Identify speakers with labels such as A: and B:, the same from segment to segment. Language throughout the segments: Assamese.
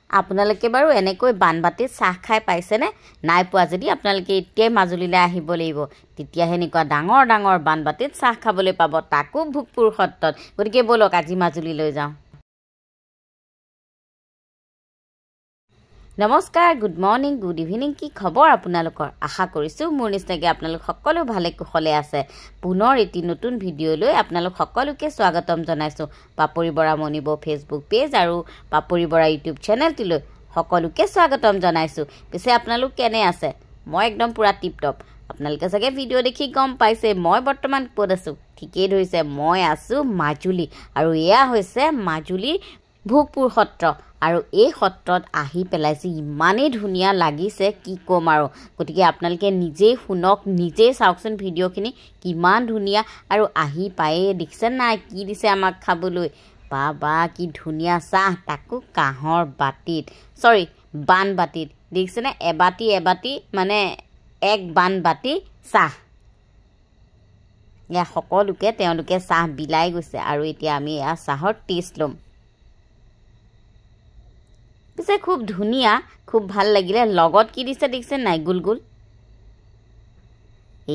A: আপোনালোকে বাৰু এনেকৈ বানবাটিত চাহ খাই পাইছেনে? নাই পোৱা যদি আপোনালোকে এতিয়াই মাজুলীলৈ আহিব লাগিব। তেতিয়াহে এনেকুৱা ডাঙৰ ডাঙৰ বানবাটিত চাহ খাবলৈ পাব, তাকো ভোগপুৰ সত্ৰত। গতিকে ব'লক আজি মাজুলীলৈ যাওঁ। নমস্কাৰ, গুড মৰ্ণিং, গুড ইভিনিং। কি খবৰ আপোনালোকৰ? আশা কৰিছোঁ মোৰ নিচিনাকৈ আপোনালোক সকলো ভালে কুশলে আছে। পুনৰ এটি নতুন ভিডিঅ'লৈ আপোনালোক সকলোকে স্বাগতম জনাইছোঁ। পাপৰি বৰা মণিবৌ ফেচবুক পেজ আৰু পাপৰি বৰা ইউটিউব চেনেলটিলৈ সকলোকে স্বাগতম জনাইছোঁ। পিছে আপোনালোক কেনে আছে? মই একদম পূৰা টিপটপ। আপোনালোকে চাগে ভিডিঅ' দেখি গম পাইছে মই বৰ্তমান ক'ত আছোঁ। ঠিকেই ধৰিছে, মই আছোঁ মাজুলী, আৰু এয়া হৈছে মাজুলীৰ ভোগপুৰ সত্ৰ। আৰু এই সত্ৰত আহি পেলাই যে ইমানেই ধুনীয়া লাগিছে কি ক'ম আৰু। গতিকে আপোনালোকে নিজেই শুনক, নিজেই চাওকচোন ভিডিঅ'খিনি কিমান ধুনীয়া। আৰু আহি পায়েই দেখিছে নাই কি দিছে আমাক খাবলৈ। বা কি ধুনীয়া চাহ, তাকো কাঁহৰ বাটিত, বানবাটিত। দেখিছেনে? এবাটি মানে এক বানবাটি চাহ। এয়া সকলোকে তেওঁলোকে চাহ বিলাই গৈছে, আৰু এতিয়া আমি এয়া চাহৰ টেষ্ট ল'ম। পিছে খুব ধুনীয়া, খুব ভাল লাগিলে। লগত কি দিছে দেখিছে নাই? গোল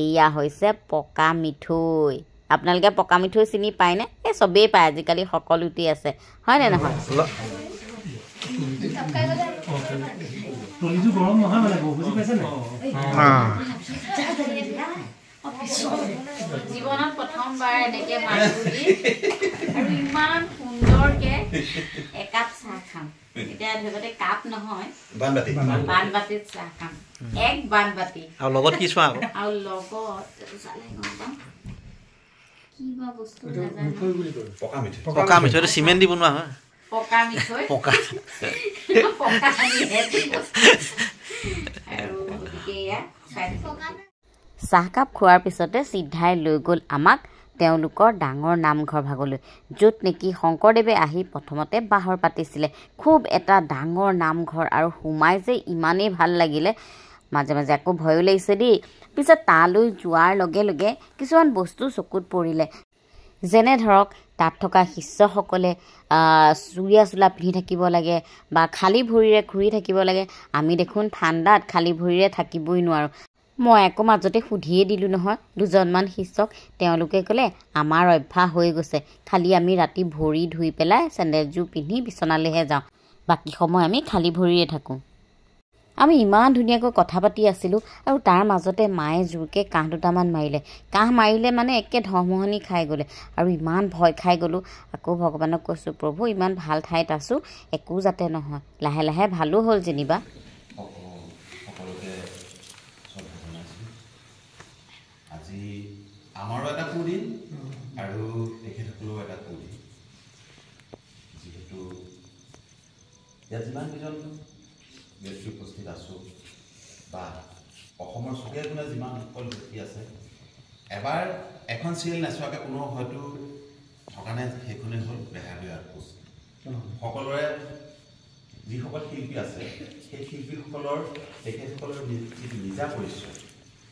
A: এয়া হৈছে পকা মিঠৈ। আপোনালোকে পকা মিঠৈ চিনি পায়নে? এই চবেই পায়, আজিকালি সকলোতে আছে, হয়নে নহয়? জীৱনত প্ৰথমবাৰ এনেকৈ মাজুলী আৰু ইমান সুন্দৰকৈ একাপ চাহ খাম। এতিয়া ধৰক কাপ নহয়, বানবাটিত চাহ খাম, এক বানবাটি।
B: আৰু লগত কি চোৱা?
A: আৰু লগত কিবা বস্তু নাজানো।
B: পকা মিঠৈটো চিমেণ্ট দি বনোৱা হয়।
A: পকা মিঠৈ, পকা আৰু চাহকাপ খোৱাৰ পিছতে চিধাই লৈ গ'ল আমাক তেওঁলোকৰ ডাঙৰ নামঘৰ ভাগলৈ, য'ত নেকি শংকৰদেৱে আহি প্ৰথমতে বাহৰ পাতিছিলে। খুব এটা ডাঙৰ নামঘৰ, আৰু সোমাই যে ইমানেই ভাল লাগিলে, মাজে মাজে আকৌ ভয়ো লাগিছে দেই। পিছত তালৈ যোৱাৰ লগে লগে কিছুমান বস্তু চকুত পৰিলে, যেনে ধৰক তাত থকা শিষ্যসকলে চুৰিয়া চোলা পিন্ধি থাকিব লাগে বা খালী ভৰিৰে ঘূৰি থাকিব লাগে। আমি দেখোন ঠাণ্ডাত খালী ভৰিৰে থাকিবই নোৱাৰোঁ। মই আকৌ মাজতে সুধিয়ে দিলোঁ নহয় দুজনমান শিষ্যক। তেওঁলোকে ক'লে আমাৰ অভ্যাস হৈ গৈছে, খালি আমি ৰাতি ভৰি ধুই পেলাই চেণ্ডেলযোৰ পিন্ধি বিচনালৈহে যাওঁ, বাকী সময় আমি খালী ভৰিৰে থাকোঁ। আমি ইমান ধুনীয়াকৈ কথা পাতি আছিলোঁ, আৰু তাৰ মাজতে মায়ে জোৰকৈ কাঁহ দুটামান মাৰিলে। কাঁহ মাৰিলে মানে একে ধমহনি খাই গ'লে, আৰু ইমান ভয় খাই গ'লোঁ। আকৌ ভগৱানক কৈছোঁ, প্ৰভু ইমান ভাল ঠাইত আছোঁ, একো যাতে নহয়। লাহে লাহে ভালো হ'ল যেনিবা।
C: আজি আমাৰো এটা সুদিন আৰু তেখেতসকলেও এটা সুদিন। যিহেতু ইয়াত যিমান কেইজন ব্যক্তি উপস্থিত আছোঁ, বা অসমৰ চুকে কোণে যিমান সকল ব্যক্তি আছে, এবাৰ এখন চিৰিয়েল নাচোৱাকৈ কোনো হয়তো থকা নাই। সেইখনেই হ'ল বেহাৰবাৰী আউটপোষ্ট। সকলোৰে যিসকল শিল্পী আছে, সেই শিল্পীসকলৰ তেখেতসকলৰ যিটো নিজা পৰিচয়,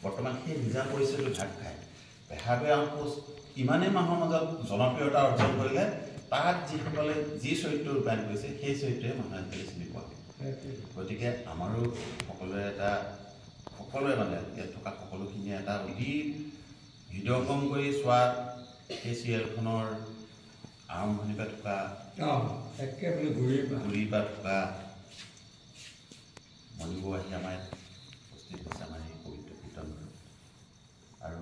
C: বৰ্তমান সেই নিজা পৰিচয়টো ভাগ খায়। বেহাৰবাৰী আউটপোষ্ট ইমানেই মানুহৰ মাজত জনপ্ৰিয়তা অৰ্জন কৰিলে, তাত যিসকলে যি চৰিত্ৰ ৰূপায়ণ কৰিছে, সেই চৰিত্ৰই মানুহে আজিকালি চিনি পোৱা হয়। গতিকে আমাৰো সকলোৱে মানে ইয়াত থকা সকলোখিনিয়ে এটা অতি হৃদয়ঙ্গম কৰি চোৱা সেই চিৰিয়েলখনৰ আৰম্ভণিৰ পৰা থকা ঘূৰিৰ পৰা থকা মণিবৌ আহি আমাৰ উপস্থিত হৈছে আমাৰ এই পবিত্ৰ কীৰ্তনটো। আৰু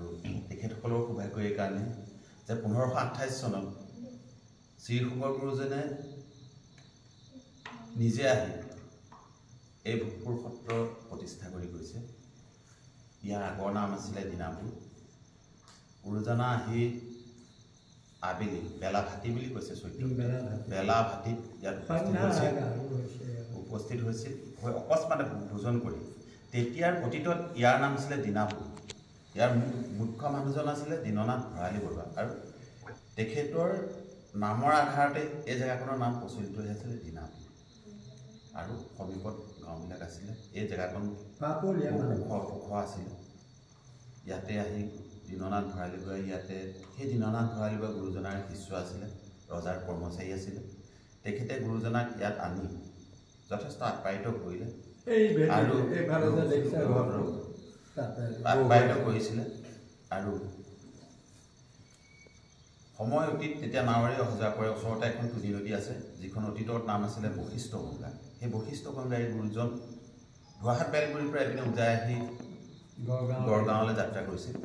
C: তেখেতসকলৰ সৌভাগ্য এইকাৰণে যে 1528 চনত শ্ৰী শংকৰ গুৰুজনে নিজে আহি এই ভোগপুৰ সত্ৰ প্ৰতিষ্ঠা কৰি গৈছে। ইয়াৰ আগৰ নাম আছিলে দিনাপুৰ। গুৰুজনা আহি আবেলি বেলা ভাটি বুলি কৈছে চৈত্ৰ, বেলা ভাটিত ইয়াত উপস্থিত হৈছিল, অকস্মাতে ভোজন কৰি। তেতিয়াৰ অতীতত ইয়াৰ নাম আছিলে দিনাপুৰ। ইয়াৰ মুখ্য মানুহজন আছিলে দীননাথ ভৰালী বৰুৱা, আৰু তেখেতৰ নামৰ আধাৰতে এই জেগাখনৰ নাম প্ৰচলিত হৈ আছিলে দিনাপুৰ। আৰু সমীপত গাঁওবিলাক আছিলে। এই জেগাখন ওখ আছিলে। ইয়াতে আহি দীননাথ ভৰালী বৰুৱাই সেই দীননাথ ভৰালী বৰুৱা গুৰুজনাৰ শিষ্য আছিলে, ৰজাৰ কৰ্মচাৰী আছিলে। তেখেতে গুৰুজনাক ইয়াত আনি যথেষ্ট আপ্যায়িত কৰিলে
D: আৰু
C: আপ্যায়িত কৰিছিলে আৰু সময় অতীত তেতিয়া নাৱেৰে অহা যোৱা কৰে ওচৰতে এখন তুলি নদী আছে যিখন অতীতৰ নাম আছিলে বশিষ্ঠ গংগা সেই বশিষ্ঠ গংগাই গুৰুজন গুৱাহাট বেলগুৰিৰ পৰা এপিনে উজাই আহি গড়গাঁৱলৈ যাত্ৰা কৰিছিল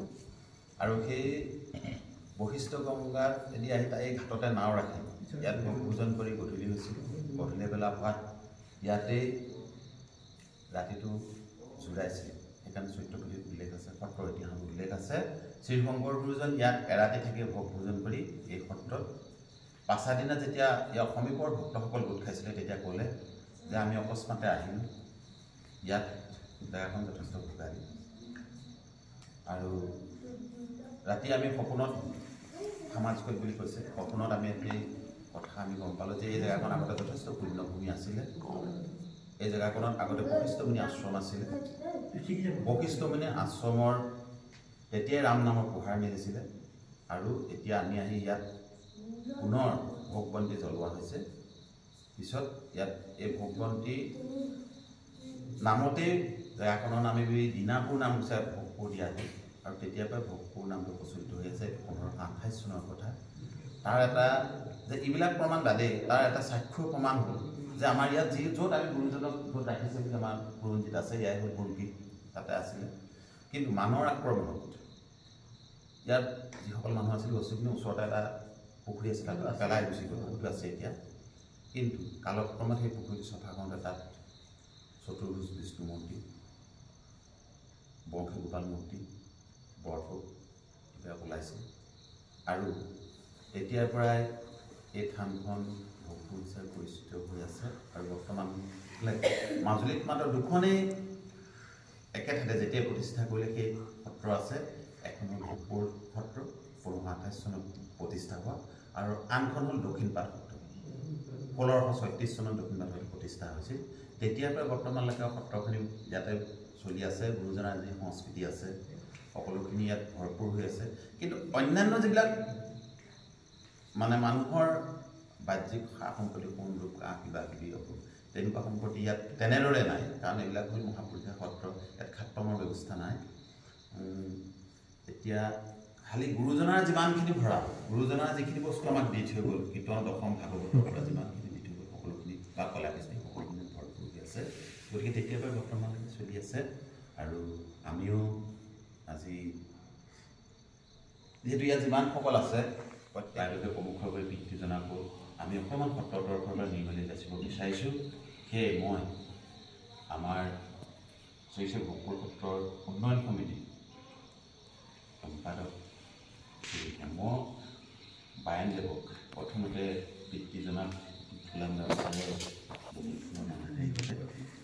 C: আৰু সেই বশিষ্ঠ গংগাত এদি আহি তাই ঘাটতে নাও ৰাখে ইয়াত ভোজন কৰি গধূলি হৈছিল গধূলি বেলা হোৱাত ইয়াতেই ৰাতিটো জোৰাইছিল সেইকাৰণে চৈত্যপুথিত উল্লেখ আছে সত্ৰৰ ইতিহাসত উল্লেখ আছে শ্ৰীশংকৰ গুৰুজন ইয়াত এৰাতি থাকি ভোজন কৰি এই সত্ৰত পাছা দিনা যেতিয়া ইয়াৰ সমীপৰ ভক্তসকল গোট খাইছিলে তেতিয়া ক'লে যে আমি অকস্মাতে আহিলোঁ ইয়াত জেগাখন যথেষ্ট ভোগালী আৰু ৰাতি আমি সপোনত সমাজ কৰি বুলি কৈছে সপোনত আমি এই কথা আমি গম পালোঁ যে এই জেগাখন আগতে যথেষ্ট পুণ্যভূমি আছিলে এই জেগাখনত আগতে বশিষ্ঠমুনি আশ্ৰম আছিলে বশিষ্ঠমুনি আশ্ৰমৰ তেতিয়াই ৰাম নামৰ পোহাৰ মেলিছিলে আৰু এতিয়া আমি আহি ইয়াত পুনৰ ভোগবন্তি জ্বলোৱা হৈছে পিছত ইয়াত এই ভোগবন্তি নামতেই জেগাখনৰ নামে দিনাপুৰ নাম হৈছে ভোগপুৰ দিয়া হয় আৰু তেতিয়াৰ পৰাই ভোগপুৰ নামটো প্ৰচলিত হৈ আছে 1528 চনৰ কথা তাৰ এটা যে এইবিলাক প্ৰমাণ বাদেই তাৰ এটা সাক্ষ্য প্ৰমাণ হ'ল যে আমাৰ ইয়াত য'ত আমি গুৰুজনক য'ত ৰাখিছে বুলি আমাৰ বুৰঞ্জীত আছে ইয়াই হ'ল বুৰগী তাতে আছিলে কিন্তু মানুহৰ আক্ৰমণত ইয়াত যিসকল মানুহ আছিল বস্তুখিনি ওচৰতে এটা পুখুৰী আছিল তাত পেলাই গুচি গ'ল পুখুৰীটো আছে এতিয়া কিন্তু কালক্ৰমত সেই পুখুৰীটো চফা কৰোঁতে তাত চতুৰ্ভুজ বিষ্ণু মূৰ্তি বংশী গোপাল মূৰ্তি বৰফুট এইবিলাক ওলাইছিল আৰু তেতিয়াৰ পৰাই এই থানখন ভোগপুৰ হিচাপে পৰিচিত হৈ আছে আৰু বৰ্তমান মাজুলীত মাত্ৰ দুখনেই একেঠাইতে যেতিয়া প্ৰতিষ্ঠা কৰিলে সেই সত্ৰ আছে এখন হ'ল ভোগপুৰ সত্ৰ 1528 চনত প্ৰতিষ্ঠা হোৱা আৰু আনখন হ'ল দক্ষিণপাট সত্ৰ 1636 চনত দক্ষিণপাট সত্ৰ প্ৰতিষ্ঠা হৈছিল তেতিয়াৰ পৰা বৰ্তমানলৈকে সত্ৰখিনি ইয়াতে চলি আছে গুৰুজনাৰ যি সংস্কৃতি আছে সকলোখিনি ইয়াত ভৰপূৰ হৈ আছে কিন্তু অন্যান্য যিবিলাক মানে মানুহৰ বাহ্যিক সা সম্পত্তি সোণৰূপ কিবা কিবি তেনেকুৱা সম্পত্তি ইয়াত তেনেদৰে নাই কাৰণ এইবিলাক হ'ল মহাপুৰুষীয়া সত্ৰ ইয়াত খাট্টমৰ ব্যৱস্থা নাই এতিয়া খালি গুৰুজনাৰ যিমানখিনি ভৰা গুৰুজনাৰ যিখিনি বস্তু আমাক দি থৈ গ'ল কীৰ্তন দশম ভাগৱতৰ পৰা যিমানখিনি দি থৈ গ'ল সকলোখিনি বা কলাকৃষ্টি সকলোখিনি ভৰপূৰ হৈ আছে গতিকে তেতিয়াৰ পৰা বৰ্তমানলৈকে চলি আছে আৰু আমিও আজি যিহেতু ইয়াত যিমানসকল আছে তেওঁলোকে প্ৰমুখভাৱে বৃত্তি জনাব আমি অকণমান সত্ৰৰ তৰফৰ পৰা নিৰ্মালি যাচিব বিচাৰিছোঁ সেয়ে মই আমাৰ শ্ৰী শ্ৰী ভোগপুৰ সত্ৰৰ উন্নয়ন সমিতি সম্পাদক শ্ৰী হেম বায়নদেৱক প্ৰথমতে বৃত্তি জনাত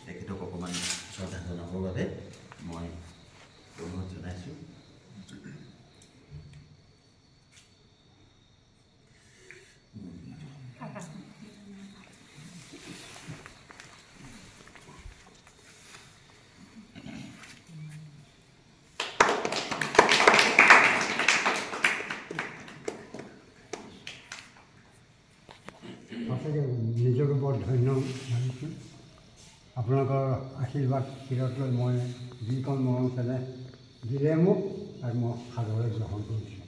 C: তেখেতক অকণমান শ্ৰদ্ধা জনাবৰ বাবে মই অনুৰোধ জনাইছোঁ
D: নিজকে বৰ ধন্য ভাবিছোঁ আপোনালোকৰ আশীৰ্বাদ শিৰত লৈ মই যিকণ মৰম চেনেহ দিলে মোক আৰু মই সাদৰে গ্ৰহণ কৰিছোঁ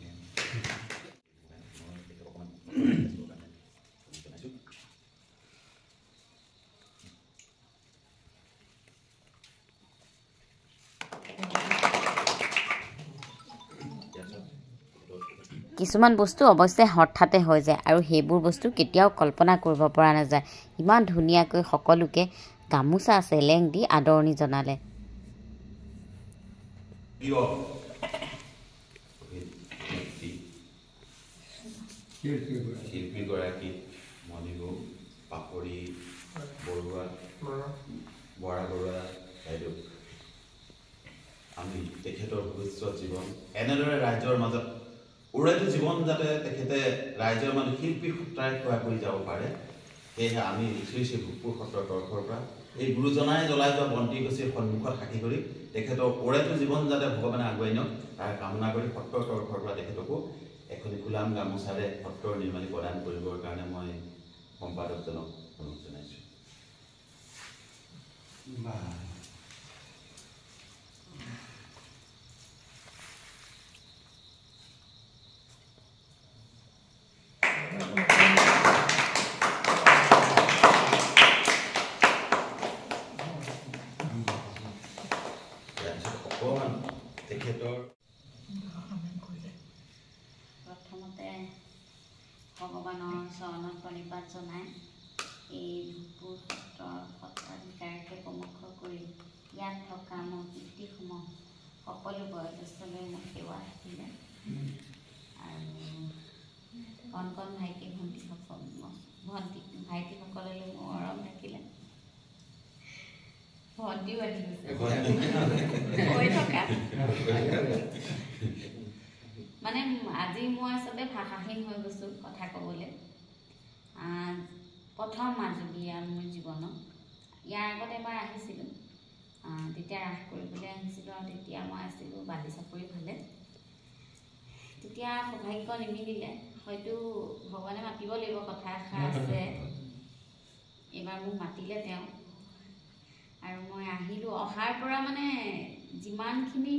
A: কিছুমান বস্তু অৱশ্যে হঠাতে হৈ যায় আৰু সেইবোৰ বস্তু কেতিয়াও কল্পনা কৰিব পৰা নাযায় ইমান ধুনীয়াকৈ সকলোকে গামোচা চেলেং দি আদৰণি জনালে
C: শিল্পীগৰাকী মণিগু পাপৰি বৰুৱা বৰা বৰুৱা বাইদেউ আমি তেখেতৰ ভৱিষ্যত জীৱন এনেদৰে ৰাইজৰ মাজত উৰাইটো জীৱন যাতে তেখেতে ৰাইজৰ মাজত শিল্পী সত্ৰাই সেৱা কৰি যাব পাৰে সেয়েহে আমি শ্ৰী শ্ৰী ভোগপুৰ সত্ৰৰ তৰফৰ পৰা এই গুৰুজনাই জ্বলাই যোৱা বন্তি গছিৰ সন্মুখত সাক্ষী কৰি তেখেতৰ উৰাইটো জীৱন যাতে ভগৱানে আগুৱাই নিয়ক তাৰ কামনা কৰি সত্ৰৰ তৰফৰ পৰা তেখেতকো এখনি গোলাম গামোচাৰে সত্ৰৰ নিৰ্মালি প্ৰদান কৰিবৰ কাৰণে মই সম্পাদকজনক অনুৰোধ জনাইছোঁ
A: প্ৰথমতে ভগৱানৰ চৰণত প্ৰণিপাত জনাই এই ভোগপুৰ সত্ৰৰ সত্ৰাধিকাৰকে প্ৰমুখ কৰি ইয়াত থকা মোৰ কীৰ্তিসমূহ সকলো বয়োজ্যেষ্ঠলৈ মোৰ সেৱা থাকিলে আৰু কণ কণ ভাইটিসকললৈ মোৰ মৰম থাকিলে ভণ্টিও আহি গৈছে থকা মানে আজি মই আচলতে ভাষাহীন হৈ গৈছোঁ কথা ক'বলৈ প্ৰথম মাজুলী মোৰ জীৱনত ইয়াৰ আগত এবাৰ আহিছিলোঁ তেতিয়া ৰাস কৰিবলৈ আহিছিলোঁ আৰু তেতিয়া মই আছিলোঁ বালি চাপৰি ফালে তেতিয়া সৌভাগ্য নিমিলিলে হয়তো ভগৱানে মাতিব লাগিব কথা এষাৰ আছে এইবাৰ মোক মাতিলে তেওঁ আৰু মই আহিলোঁ অহাৰ পৰা মানে যিমানখিনি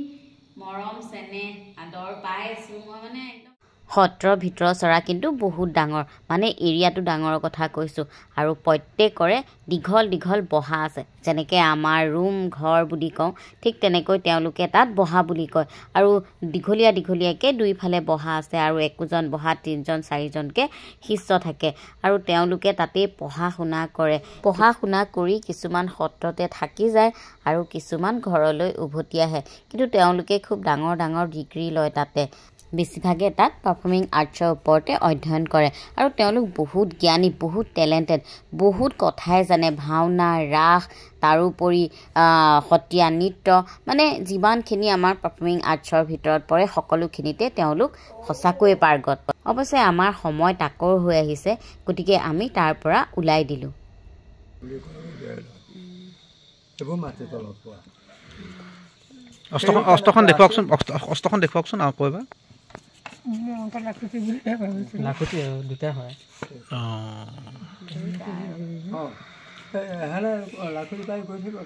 A: মৰম চেনেহ আদৰ পাই আছোঁ মই মানে একদম সত্ৰৰ ভিতৰৰ চৰা কিন্তু বহুত ডাঙৰ মানে এৰিয়াটো ডাঙৰৰ কথা কৈছোঁ আৰু প্ৰত্যেকৰে দীঘল দীঘল বহা আছে যেনেকৈ আমাৰ ৰুম ঘৰ বুলি কওঁ ঠিক তেনেকৈ তেওঁলোকে তাত বহা বুলি কয় আৰু দীঘলীয়া দীঘলীয়াকৈ দুইফালে বহা আছে আৰু একোজন বহা 3জন 4জনকৈ শিষ্য থাকে আৰু তেওঁলোকে তাতেই পঢ়া শুনা কৰে পঢ়া শুনা কৰি কিছুমান সত্ৰতে থাকি যায় আৰু কিছুমান ঘৰলৈ উভতি আহে কিন্তু তেওঁলোকে খুব ডাঙৰ ডাঙৰ ডিগ্ৰী লয় তাতে বেছিভাগে তাত পাৰফৰ্মিং আৰ্টছৰ ওপৰতে অধ্যয়ন কৰে আৰু তেওঁলোক বহুত জ্ঞানী বহুত টেলেণ্টেড বহুত কথাই জানে ভাওনা ৰাস তাৰোপৰি সত্ৰীয়া নৃত্য মানে যিমানখিনি আমাৰ পাৰফৰ্মিং আৰ্টছৰ ভিতৰত পৰে সকলোখিনিতে তেওঁলোক সঁচাকৈয়ে পাৰ্গত অৱশ্যে আমাৰ সময় তাকৰ হৈ আহিছে গতিকে আমি তাৰ পৰা ওলাই দিলোঁ
B: অস্ত্ৰখন দেখুৱাওকচোন আৰু কৈ এবাৰ
E: লাখুটি দুটা হয় লাখুটি পাই গৈ থাকিব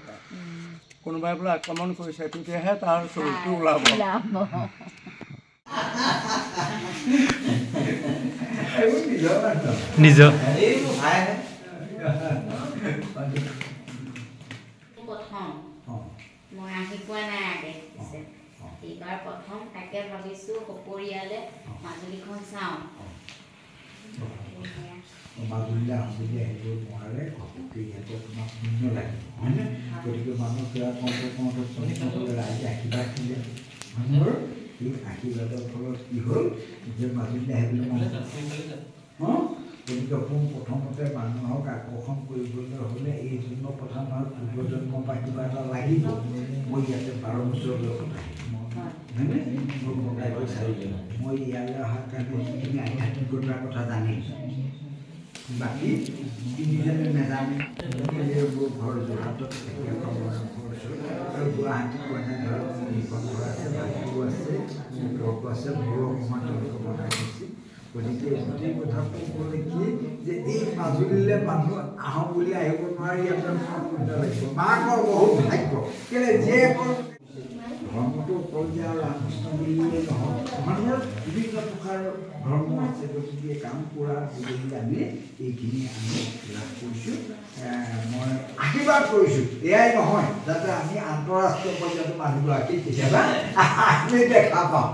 E: কোনোবাই বোলে আক্ৰমণ কৰিছে তেতিয়াহে তাৰ চৰিত্ৰটো ওলাব
B: নিজৰ
A: মই আহি পোৱা নাই আগে এইবাৰ প্ৰথম তাকে ভাবিছোঁ সপৰিয়ালে মাজুলীখন চাওঁ
F: মাজুলীলৈ আহোঁতে আহিব নোৱাৰে ঘপককৈ ইয়াতে তোমাক শূন্য লাগে হয়নে গতিকে মানুহ সেৱা কওঁতে ৰাইজে আশীৰ্বাদ দিলে মানুহৰ এই আশীৰ্বাদৰ ফলত কি হ'ল যে মাজুলীলৈ আহিবলৈ গতিকে প্ৰথমতে মানুহক আকৰ্ষণ কৰিবলৈ হ'লে এই জন্ম কথা নহয় পূৰ্বজন্ম বা কিবা এটা লাগিব মই ইয়াতে 12 বছৰলৈ হয়নে মোক মতাই বিচাৰিলোঁ মই ইয়ালৈ অহাৰ কাৰণে যিখিনি আধ্যাত্মিকতাৰ কথা জানিছোঁ বাকী তিনিজনে নাজানে মোৰ ঘৰ যোৰহাটত আৰু গুৱাহাটীত এনেধৰণৰ যিখন ঘৰ আছে ভাইটিও আছে মোৰো আছে মোৰো অকণমান তেওঁলোকে বনাই দিছে গতিকে গোটেই কথাটো ক'লে কি যে এই মাজুলীলৈ মানুহ আহোঁ বুলি আহিব নোৱাৰি ইয়াতে পুণ্য লাগিব মাকৰ বহুত ভাগ্য কেলৈ যিয়ে ধৰ্মটো অকল যে আৰু ৰামকৃষ্ণ বুলিয়ে নহয় মানুহৰ বিভিন্ন প্ৰকাৰৰ ধৰ্ম আছে গতিকে কাম কৰাৰ যোগেদি আমি এইখিনি আমি লাভ কৰিছোঁ মই আশীৰ্বাদ কৰিছোঁ এয়াই নহয় যাতে আমি আন্তঃৰাষ্ট্ৰীয় পৰ্যায়ত মানুহগৰাকী কেতিয়াবা আমি দেখা পাওঁ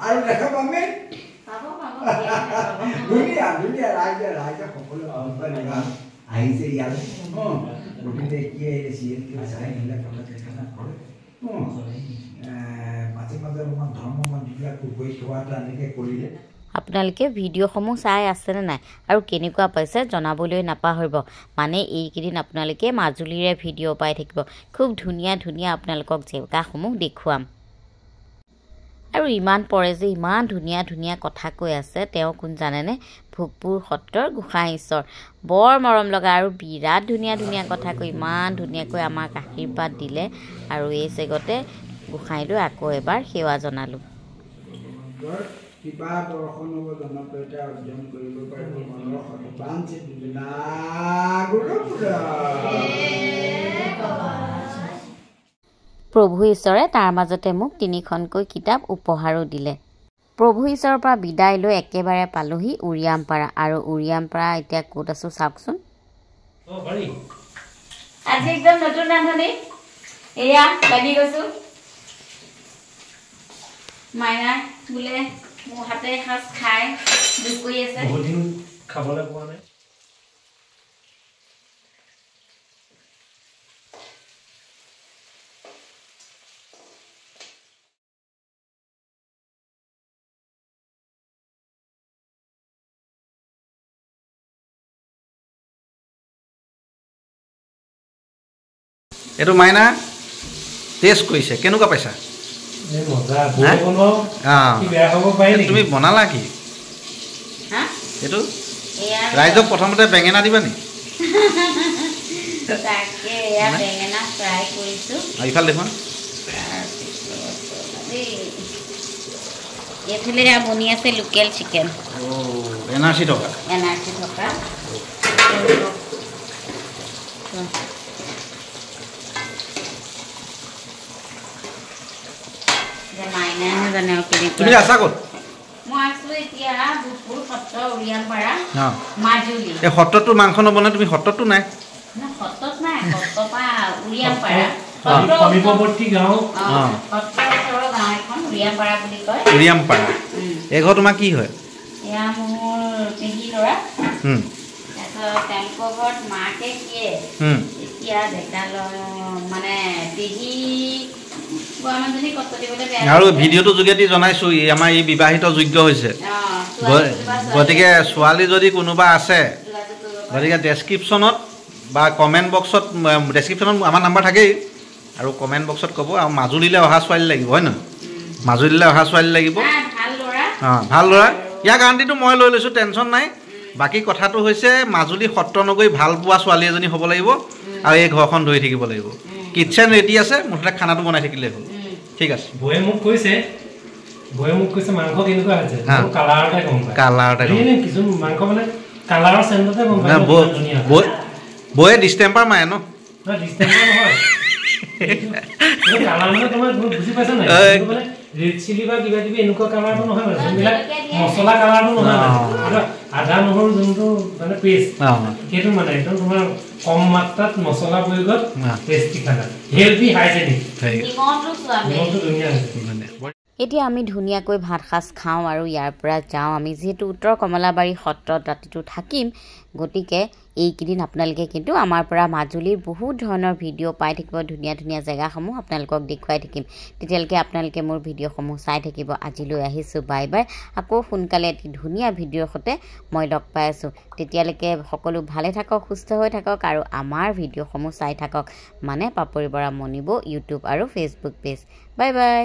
F: আৰু দেখা পামে ধুনীয়া ধুনীয়া ৰাইজে সকলোৱে আহিছে ইয়ালৈ গতিকে কি চাই আহিলে কথা দেখা কৰে মাজে মাজে অলপমান ধৰ্ম মন্দিৰবিলাক গৈ থোৱা এটা এনেকৈ কৰিলে
A: আপোনালোকে ভিডিঅ'সমূহ চাই আছেনে নাই আৰু কেনেকুৱা পাইছে জনাবলৈ নাপাহৰিব মানে এইকেইদিন আপোনালোকে মাজুলীৰে ভিডিঅ' পাই থাকিব খুব ধুনীয়া ধুনীয়া আপোনালোকক জেগাসমূহ দেখুৱাম আৰু ইমান পৰে যে ইমান ধুনীয়া ধুনীয়া কথা কৈ আছে তেওঁ কোন জানেনে ভোগপুৰ সত্ৰৰ গোসাঁই ঈশ্বৰ বৰ মৰম লগা আৰু বিৰাট ধুনীয়া ধুনীয়া কথা কৈ ইমান ধুনীয়াকৈ আমাক আশীৰ্বাদ দিলে আৰু এই চেগতে গোসাঁইলৈ আকৌ এবাৰ সেৱা জনালোঁ
F: কিবা দৰ্শন হ'ব জনপ্ৰিয়তা অৰ্জন কৰিব পাৰিব মনৰ
A: প্ৰভু ঈশ্বৰে তাৰ মাজতে মোক 3খনকৈ কিতাপ উপহাৰো দিলে। প্ৰভু ঈশ্বৰৰ পৰা বিদায় লৈ একেবাৰে পালোহি উৰিয়ামপাৰা আৰু উৰিয়ামপাৰা এতিয়া ক'ত আছোঁ চাওকচোন। আজি একদম নতুন ৰান্ধনি এয়া লাগি গৈছোঁ। মাইনা বোলে মোৰ হাতে সাজ খাই দুখ কৰি আছে।
G: বহুত দিন খাবলৈ পোৱা নাই।
B: এইটো মাইনা টেষ্ট কৰিছে, কেনেকুৱা পাইছা? তুমি বনালা কি এইটো? ৰাইজক প্ৰথমতে বেঙেনা দিবা নি? ইফালে দেখোন
A: এইফালে বনি আছে লোকেল চিকেন।
B: এনাৰ্জি থকা তুমি আছা ক'ত? এই সত্ৰতো মাংস নবনাই, তুমি সত্ৰতো নাই? উৰিয়ামপাৰা এই ঘৰ তোমাৰ কি হয়? আৰু ভিডিঅ'টোৰ যোগেদি জনাইছোঁ আমাৰ এই বিবাহিত যোগ্য হৈছে। গতিকে ছোৱালী যদি কোনোবা আছে, গতিকে ডেছক্ৰিপশ্যনত বা কমেণ্ট বক্সত, ডেছক্ৰিপশ্যনত আমাৰ নাম্বাৰ থাকেই, আৰু কমেণ্ট বক্সত ক'ব। আৰু মাজুলীলৈ অহা ছোৱালী লাগিব, হয় নহয়? মাজুলীলৈ অহা ছোৱালী লাগিব, ভাল ল'ৰা। ইয়াৰ গাণ্টিটো মই লৈ লৈছোঁ, টেনশ্যন নাই। বাকী কথাটো হৈছে মাজুলী সত্ৰ নগৰী ভাল পোৱা ছোৱালী এজনী হ'ব লাগিব, আৰু এই ঘৰখন ধৰি থাকিব লাগিব। কিটচেন ৰেডি আছে, মুঠতে খানাটো বনাই থাকিলে হ'ল। ঠিক আছে।
G: বৌয়ে মোক কৈছে মাংস কেনেকুৱা হৈছে, কালাৰতে গম পায়। কিছু মাংস মানে কালাৰৰ চেণ্টতে গম পায়।
B: বৌয়ে ডিষ্টেম্পাৰ মাৰে ন?
G: ডিষ্টেম্পাৰ নহয়, কালাৰ মানে তোমাৰ বুজি পাইছা নাই? মানে ৰেড চিলি বা কিবা কিবি এনেকুৱা কালাৰটো নহয়, মানে যোনবিলাক মছলা কালাৰটো নহয়, আদা নহৰু যোনটো মানে পেষ্ট, সেইটো মানে একদম তোমাৰ কম মাত্ৰাত মছলা প্ৰয়োগত টেষ্টি খানা, হেল্থি হাইজেনিক, ধুনীয়া হৈছে।
A: এতিয়া আমি ধুনীয়াকৈ ভাত সাজ খাওঁ আৰু ইয়াৰ পৰা যাওঁ। আমি যিহেতু উত্তৰ কমলাবাৰী সত্ৰত ৰাতিটো থাকিম, গতিকে এইকেইদিন আপোনালোকে কিন্তু আমাৰ পৰা মাজুলীৰ বহুত ধৰণৰ ভিডিঅ' পাই থাকিব। ধুনীয়া ধুনীয়া জেগাসমূহ আপোনালোকক দেখুৱাই থাকিম। তেতিয়ালৈকে আপোনালোকে মোৰ ভিডিঅ'সমূহ চাই থাকিব। আজিলৈ আহিছোঁ, বাই বাই। আকৌ সোনকালে এটি ধুনীয়া ভিডিঅ'ৰ সৈতে মই লগ পাই আছোঁ। তেতিয়ালৈকে সকলো ভালে থাকক, সুস্থ হৈ থাকক আৰু আমাৰ ভিডিঅ'সমূহ চাই থাকক, মানে পাপৰি বৰা মণিবৌ ইউটিউব আৰু ফেচবুক পেজ। Bye bye.